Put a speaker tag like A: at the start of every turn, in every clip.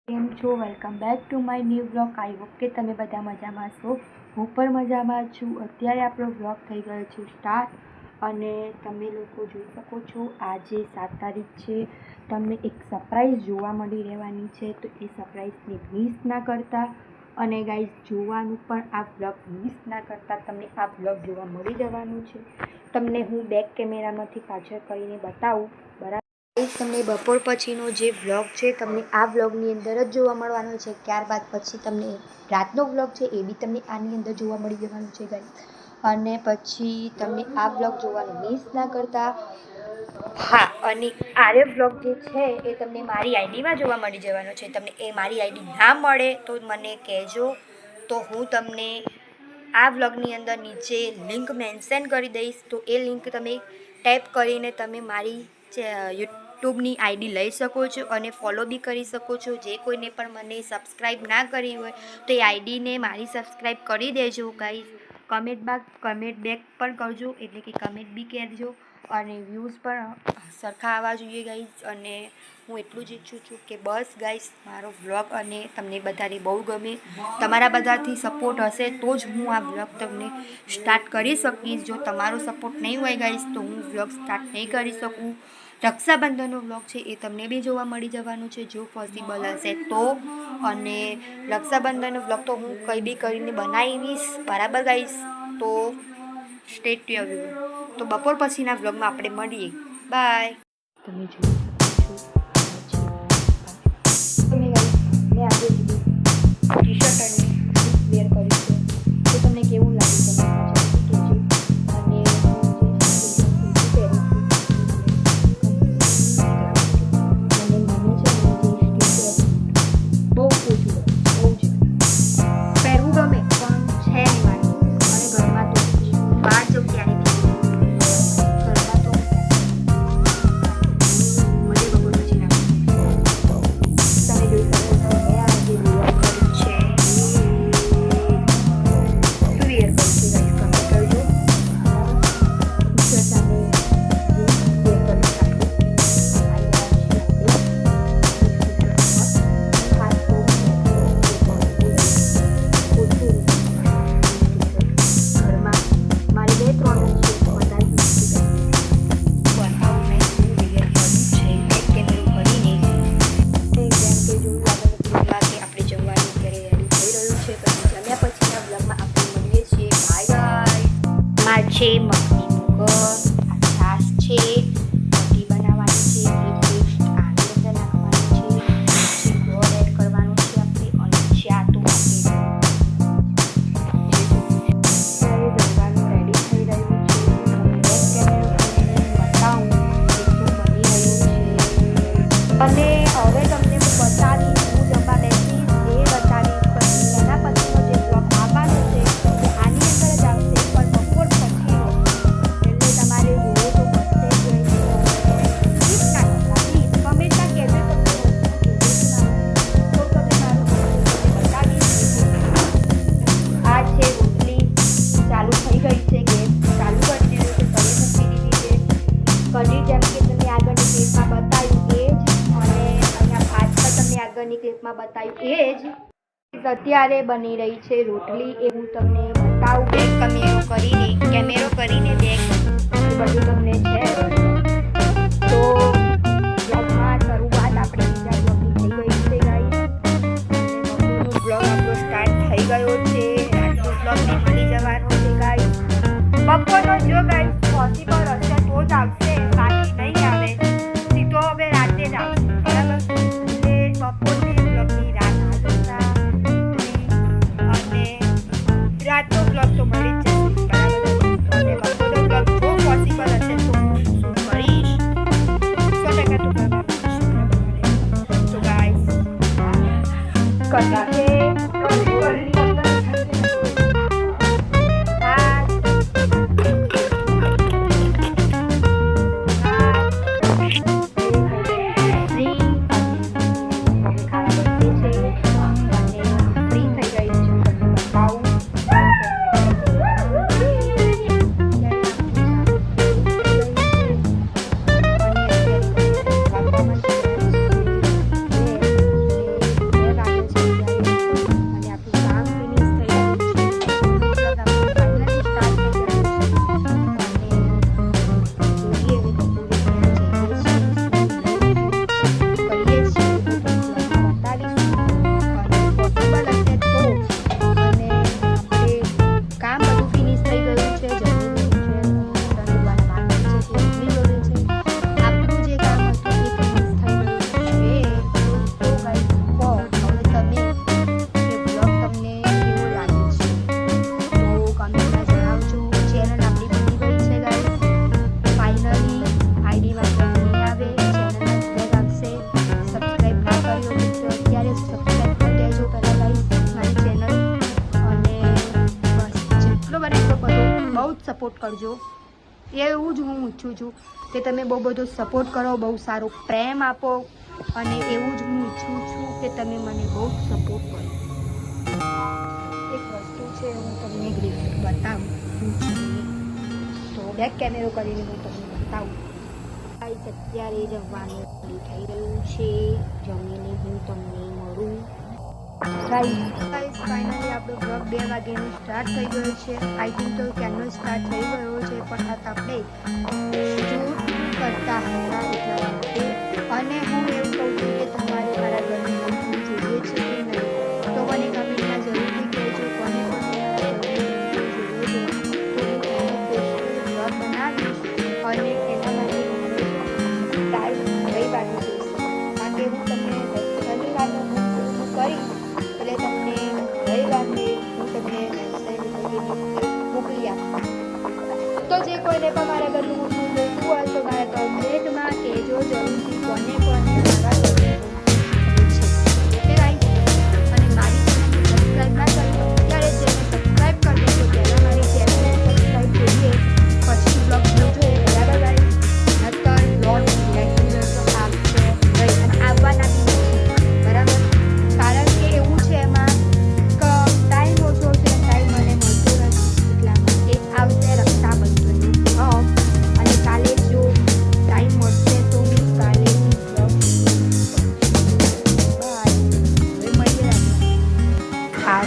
A: કેમ છો? Welcome back to my new blog. I hope કે તમે બધા મજામાં છો. હું પણ મજામાં છું. અત્યારે આપણો બ્લોગ થઈ ગયો છે સ્ટાર્ટ અને તમે લોકો જોઈ શકો છો આજે 7 તારીખ છે. તમને એક સરપ્રાઈઝ જોવા મળી રહેવાની છે, તો એ સરપ્રાઈઝને મિસ ના કરતા અને ગાઈઝ જોવાનું પણ આ બ્લોગ મિસ ના કરતા. તમને આ બ્લોગ જોવા મળી જવાનું છે. તમને હું બેક કેમેરામાંથી પાછળ કરીને બતાવું. બરાબર, તમને બપોર પછીનો જે વ્લોગ છે તમને આ વ્લોગની અંદર જ જોવા મળવાનો છે. ત્યારબાદ પછી તમને રાતનો વ્લોગ છે એ બી તમને આની અંદર જોવા મળી જવાનો છે ગાઈસ. અને પછી તમને આ વ્લોગ જોવાનું મિસ ના કરતા. હા, અને આરે વ્લોગ જે છે એ તમને મારી આઈડીમાં જોવા મળી જવાનો છે. તમને એ મારી આઈડી ના મળે તો મને કહેજો, તો હું તમને આ વ્લોગની અંદર નીચે લિંક મેન્શન કરી દઈશ. તો એ લિંક તમે ટેપ કરીને તમે મારી યુટ્યુબની આઈડી લઈ શકો છો અને ફોલો બી કરી શકો છો. જે કોઈને પણ મને સબસ્ક્રાઈબ ના કરી હોય તો એ આઈડીને મારી સબસ્ક્રાઈબ કરી દેજો ગાઈઝ. કમેન્ટ બેક પણ કરજો, એટલે કે કમેન્ટ બી કહેજો અને વ્યૂઝ પણ સરખા આવવા જોઈએ ગાઈઝ. અને હું એટલું જ ઈચ્છું છું કે બસ ગાઈઝ મારો વ્લોગ અને તમને બધાને બહુ ગમે. તમારા બધાથી સપોર્ટ હશે તો જ હું આ વ્લોગ તમને સ્ટાર્ટ કરી શકીશ. જો તમારો સપોર્ટ નહીં હોય ગાઈઝ તો હું વ્લોગ સ્ટાર્ટ નહીં કરી શકું. રક્ષાબંધનનો વ્લોગ છે એ તમને બી જોવા મળી જવાનું છે જો પોસિબલ હશે તો. અને રક્ષાબંધનનો વ્લોગ તો હું કંઈ બી કરીને બનાવીશ, બરાબર ગાઈઝ. તો સ્ટે ટ્યુન્ડ. તો બપોર પછીના વ્લોગમાં આપણે મળીએ. બાય. તમે જોઈ શકો છો તમે ગાઈઝ મેં આજે ટી શર્ટ અને વેર કર્યું છે, તો તમને કેવું લાગ્યું તમે જલ્દી કહેજો. અને છે મગની મુગર, આ છાશ છે, રોટી બનાવવાની છે, એ પેસ્ટ આની અંદર નાખવાની છે, પછી ગોળ એડ કરવાનું છે આપણે. અને ચા તો જમવાનું રેડી થઈ રહ્યું છે. બેક કેમેરો કરીને બતાવું કેટલું બની રહ્યું છે. અને હવે તમને હું બતાવીશ, હું જમવા બેસીશ એ બતાવીશ. પછી એના પછીનો જે બ્લોગ આવવાનો છે આની અંદર જ આવશે, પણ બપોર પછી તમારે જોવો તો પડશે જ. પ્લીઝ કમેન્ટમાં કહેજો તમને તો તમે મારું બતાવીશ. આ છે રોટલી ચાલુ થઈ ગઈ છે, ગેસ ચાલુ કરી દીધો છે, તવી મૂકી દીધી છે. કઢી જેમ કે તમને આગળની ક્લિપમાં બતાવ્યું એ જ, અને અહીંયા ભાત પણ તમને આગળની ક્લિપમાં બતાવ્યું એ જ. અત્યારે બની રહી છે રોટલી, એ હું તમને બતાવું બેક કેમેરો કરીને બેક બધું તમને છે. તો બ્લોગમાં શરૂઆત આપણે બીજા બ્લોગની થઈ ગઈ છે ગાઈસ. બપોરનો બ્લોગ આપણો સ્ટાર્ટ થઈ ગયો છે. રાતનો બ્લોગ ને મળી જવાનો છે ગાઈસ. બપોરનો જો ગાઈસ પોસિબલ હશે તો જ આવશે, બાકી નહીં આવે. સીધો હવે રાતે જ આવશે, બરાબર. એટલે બપોરની બ્લોગની રાત આવતા અને રાતનો બ્લોગ તો મળી જ જશે, બરાબર. અને બપોરનો બ્લોગ જો પોસિબલ હશે તો હું શૂટ કરીશ, 100% તો કરવાનું. તો ગાઈસ કઢી કરજો. એવું જ હું ઈચ્છું છું કે તમે બહુ બધો સપોર્ટ કરો, બહુ સારો પ્રેમ આપો, અને એવું જ હું ઈચ્છું છું કે તમે મને બહુ સપોર્ટ કરો. એક વસ્તુ છે, હું તમને ગિફ્ટ બતાવું. તો બેક કેમેરો કરીને હું તમને બતાવું. અત્યારે જમવાનું રેડી થઈ રહ્યું છે, જમીને હું તમને મળું. ગાઈસ ફાઇનલી આપણો બ્લોગ 2 વાગ્યાનો સ્ટાર્ટ થઈ ગયો છે. આઈ થિંક તો ક્યારનો સ્ટાર્ટ થઈ ગયો છે, પણ આ આપણે શૂટ કરતા હતા એટલા માટે. અને હું એવું કહું છું કે તમારે મારા ઘરનું મૂવી જોઈએ છે કે નહીં, તો મને કમેન્ટમાં જરૂરથી કહેજો. કોને કોને મારા ઘરનું મૂવી જોઈએ છે, તો હું એનો સ્પેશિયલ બ્લોગ બનાવીશ. અને એના માટે ટાઈમ રવિવારનો જોઈશે, કારણ કે હું તમને શનિવારનો હું કરીશ, એટલે તમને રવિવારને હું તમને મોકલી આપીશ. તો જે કોઈને પણ મારા ઘરનું મૂકવું જોઈતું હોય તો મારા કમેન્ટમાં કહેજો જરૂરથી કોને કોને મારા ઘરનું છે. અને મારી ચેનલને સબસ્ક્રાઈબ ના કરી ત્યારે જેને સબસ્ક્રાઈબ કરી દો, પહેલાં મારી ચેનલને સબસ્ક્રાઈબ જોઈએ પછી બ્લોગ જોજો. બરાબર ગાઈસ? નતર બ્લોગ રેગ્યુલર તો આવશે નહીં અને આવવાના બી નથી. બરાબર? કારણ કે એવું છે એમાં કે ટાઈમ ઓછો છે, ટાઈમ મને મળતો નથી, એટલા માટે આવશે રક્ષાબંધનનું બ્લોગ. અને કાલે જો ટાઈમ મળશે તો હું કાલે બ્લોગ બાય. હવે મળીએ. આ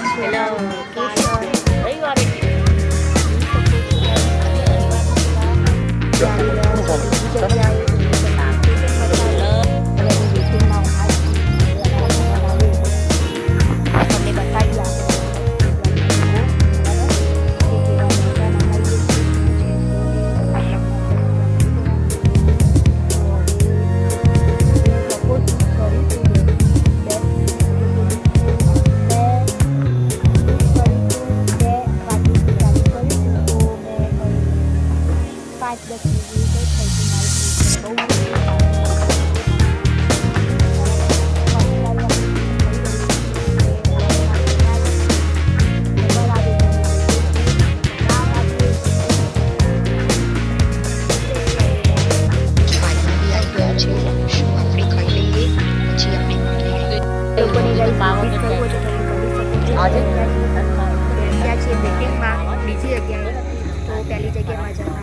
A: છે બીજી જગ્યાએ, તો પહેલી જગ્યામાં જતા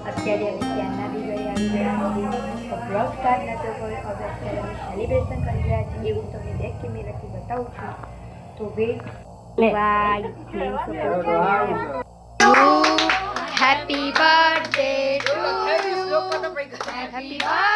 A: અત્યારે અમે ત્યાંના બી ઘરે આવી ગયા છીએ. બ્લોગ સ્ટાર્ટ નતો કર્યો, હવે અત્યારે અમે સેલિબ્રેશન કરી રહ્યા છીએ. એવું તમને બેક કેમેરાથી બતાવું છું. તો wait bye. Happy birthday to you, happy birthday